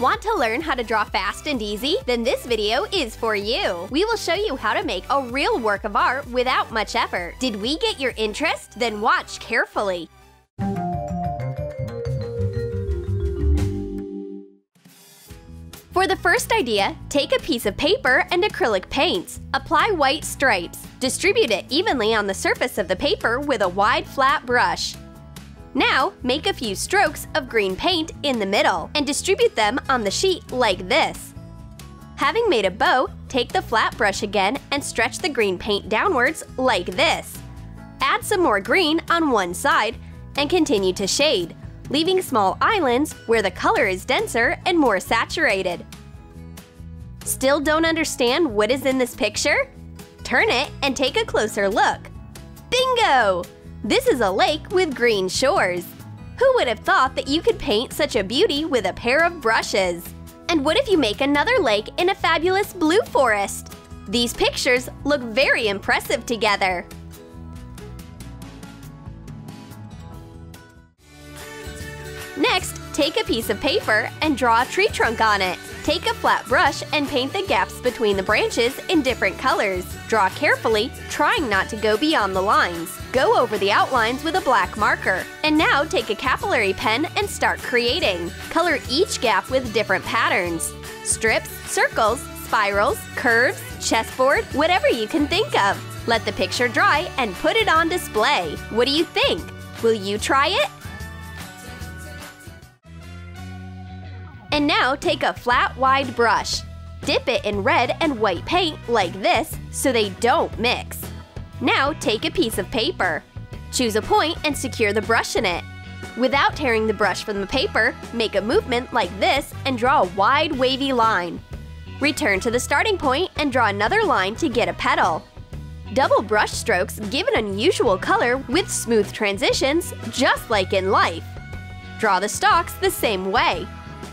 Want to learn how to draw fast and easy? Then this video is for you! We will show you how to make a real work of art without much effort. Did we get your interest? Then watch carefully! For the first idea, take a piece of paper and acrylic paints. Apply white stripes. Distribute it evenly on the surface of the paper with a wide, flat brush. Now, make a few strokes of green paint in the middle and distribute them on the sheet like this. Having made a bow, take the flat brush again and stretch the green paint downwards like this. Add some more green on one side and continue to shade, leaving small islands where the color is denser and more saturated. Still don't understand what is in this picture? Turn it and take a closer look. Bingo! This is a lake with green shores. Who would have thought that you could paint such a beauty with a pair of brushes? And what if you make another lake in a fabulous blue forest? These pictures look very impressive together. Next, take a piece of paper and draw a tree trunk on it. Take a flat brush and paint the gaps between the branches in different colors. Draw carefully, trying not to go beyond the lines. Go over the outlines with a black marker. And now take a capillary pen and start creating. Color each gap with different patterns. Strips, circles, spirals, curves, chessboard, whatever you can think of. Let the picture dry and put it on display. What do you think? Will you try it? And now take a flat, wide brush. Dip it in red and white paint like this so they don't mix. Now take a piece of paper. Choose a point and secure the brush in it. Without tearing the brush from the paper, make a movement like this and draw a wide, wavy line. Return to the starting point and draw another line to get a petal. Double brush strokes give an unusual color with smooth transitions, just like in life. Draw the stalks the same way.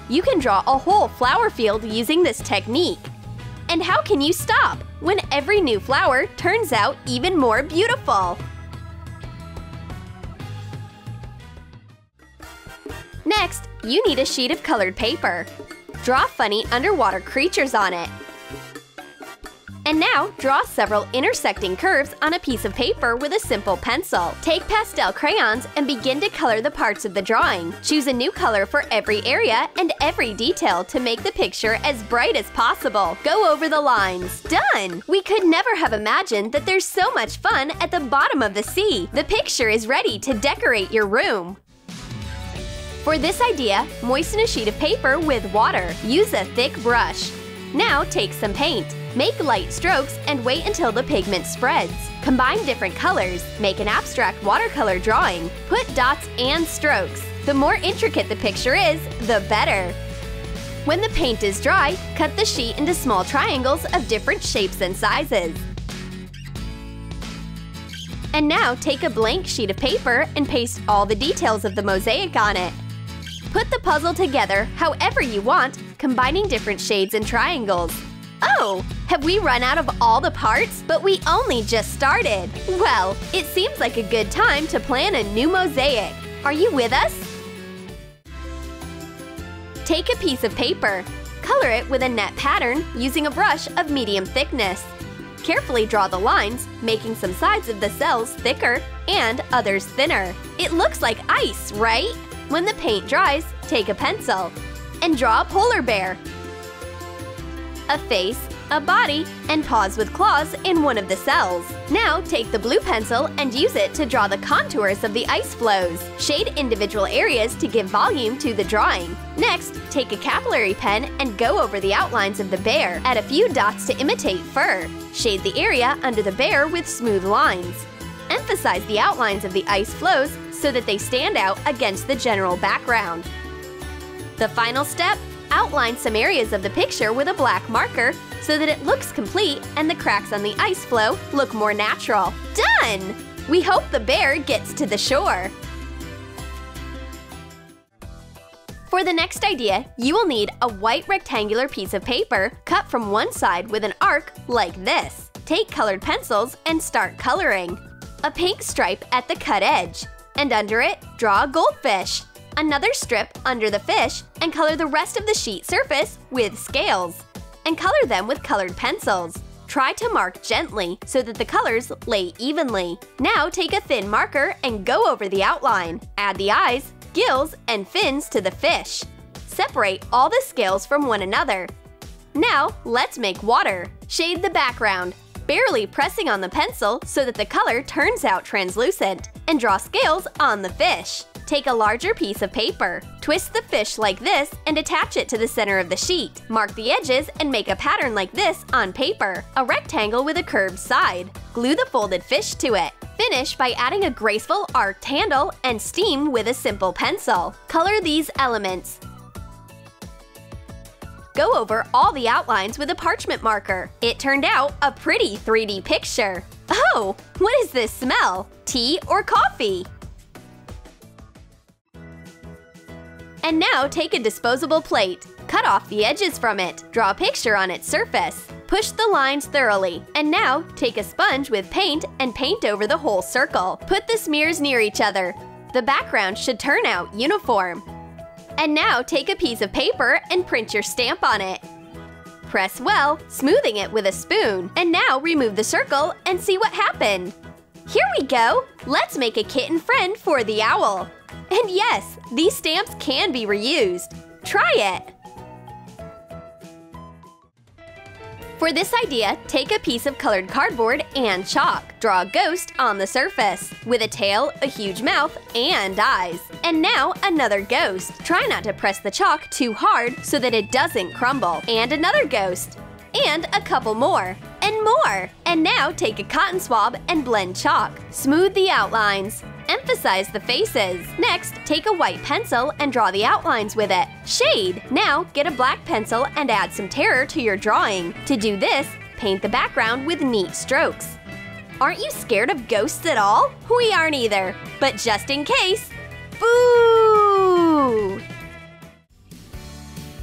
You can draw a whole flower field using this technique. And how can you stop when every new flower turns out even more beautiful? Next, you need a sheet of colored paper. Draw funny underwater creatures on it. And now, draw several intersecting curves on a piece of paper with a simple pencil. Take pastel crayons and begin to color the parts of the drawing. Choose a new color for every area and every detail to make the picture as bright as possible. Go over the lines. Done! We could never have imagined that there's so much fun at the bottom of the sea. The picture is ready to decorate your room. For this idea, moisten a sheet of paper with water. Use a thick brush. Now take some paint. Make light strokes and wait until the pigment spreads. Combine different colors. Make an abstract watercolor drawing. Put dots and strokes. The more intricate the picture is, the better. When the paint is dry, cut the sheet into small triangles of different shapes and sizes. And now take a blank sheet of paper and paste all the details of the mosaic on it. Put the puzzle together however you want, combining different shades and triangles. Oh, have we run out of all the parts? But we only just started! Well, it seems like a good time to plan a new mosaic. Are you with us? Take a piece of paper. Color it with a net pattern using a brush of medium thickness. Carefully draw the lines, making some sides of the cells thicker and others thinner. It looks like ice, right? When the paint dries, take a pencil and draw a polar bear, a face, a body, and paws with claws in one of the cells. Now take the blue pencil and use it to draw the contours of the ice flows. Shade individual areas to give volume to the drawing. Next, take a capillary pen and go over the outlines of the bear. Add a few dots to imitate fur. Shade the area under the bear with smooth lines. Emphasize the outlines of the ice flows so that they stand out against the general background. The final step, outline some areas of the picture with a black marker so that it looks complete and the cracks on the ice floe look more natural. Done! We hope the bear gets to the shore. For the next idea, you will need a white rectangular piece of paper cut from one side with an arc like this. Take colored pencils and start coloring. A pink stripe at the cut edge. And under it, draw a goldfish. another strip under the fish and color the rest of the sheet surface with scales. And color them with colored pencils. Try to mark gently so that the colors lay evenly. Now take a thin marker and go over the outline. Add the eyes, gills, and fins to the fish. Separate all the scales from one another. Now, let's make water. Shade the background, barely pressing on the pencil so that the color turns out translucent, and draw scales on the fish. Take a larger piece of paper. Twist the fish like this and attach it to the center of the sheet. Mark the edges and make a pattern like this on paper, a rectangle with a curved side. Glue the folded fish to it. Finish by adding a graceful arched handle and steam with a simple pencil. Color these elements. Go over all the outlines with a parchment marker. It turned out a pretty 3D picture. Oh, what is this smell? Tea or coffee? And now take a disposable plate. Cut off the edges from it. Draw a picture on its surface. Push the lines thoroughly. And now take a sponge with paint and paint over the whole circle. Put the smears near each other. The background should turn out uniform. And now take a piece of paper and print your stamp on it. Press well, smoothing it with a spoon. And now remove the circle and see what happened. Here we go! Let's make a kitten friend for the owl. And yes, these stamps can be reused. Try it! For this idea, take a piece of colored cardboard and chalk. Draw a ghost on the surface, with a tail, a huge mouth, and eyes. And now another ghost. Try not to press the chalk too hard so that it doesn't crumble. And another ghost. And a couple more. And more! And now take a cotton swab and blend chalk. Smooth the outlines. Emphasize the faces. Next, take a white pencil and draw the outlines with it. Shade! Now, get a black pencil and add some terror to your drawing. To do this, paint the background with neat strokes. Aren't you scared of ghosts at all? We aren't either. But just in case, boo!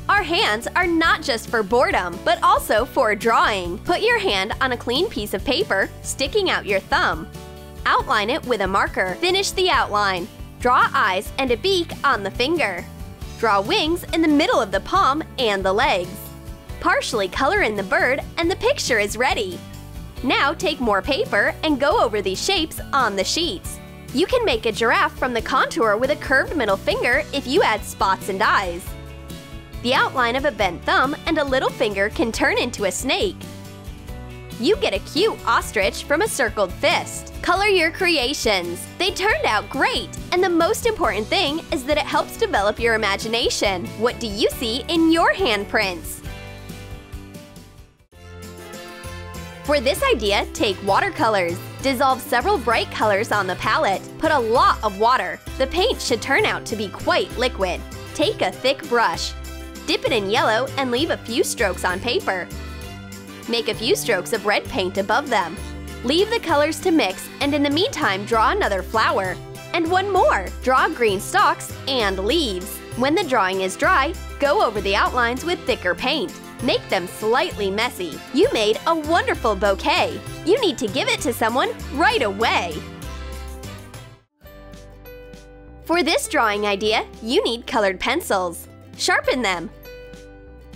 Our hands are not just for boredom, but also for drawing. Put your hand on a clean piece of paper, sticking out your thumb. Outline it with a marker. Finish the outline. Draw eyes and a beak on the finger. Draw wings in the middle of the palm and the legs. Partially color in the bird and the picture is ready. Now take more paper and go over these shapes on the sheets. You can make a giraffe from the contour with a curved middle finger if you add spots and eyes. The outline of a bent thumb and a little finger can turn into a snake. You get a cute ostrich from a circled fist. Color your creations. They turned out great, and the most important thing is that it helps develop your imagination. What do you see in your handprints? For this idea, take watercolors. Dissolve several bright colors on the palette. Put a lot of water. The paint should turn out to be quite liquid. Take a thick brush. Dip it in yellow and leave a few strokes on paper. Make a few strokes of red paint above them. Leave the colors to mix, and in the meantime, draw another flower. And one more! Draw green stalks and leaves. When the drawing is dry, go over the outlines with thicker paint. Make them slightly messy. You made a wonderful bouquet. You need to give it to someone right away. For this drawing idea, you need colored pencils. Sharpen them.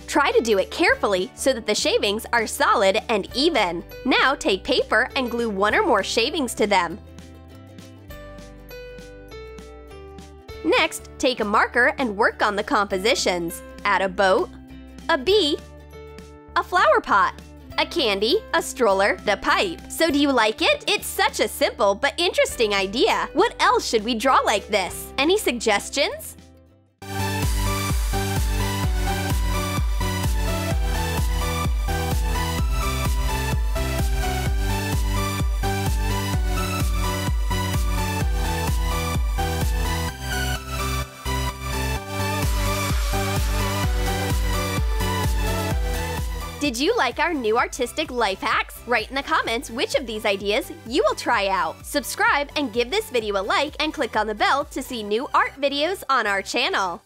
Try to do it carefully so that the shavings are solid and even. Now take paper and glue one or more shavings to them. Next, take a marker and work on the compositions. Add a boat, a bee, a flower pot, a candy, a stroller, the pipe. So do you like it? It's such a simple but interesting idea. What else should we draw like this? Any suggestions? Did you like our new artistic life hacks? Write in the comments which of these ideas you will try out. Subscribe and give this video a like and click on the bell to see new art videos on our channel.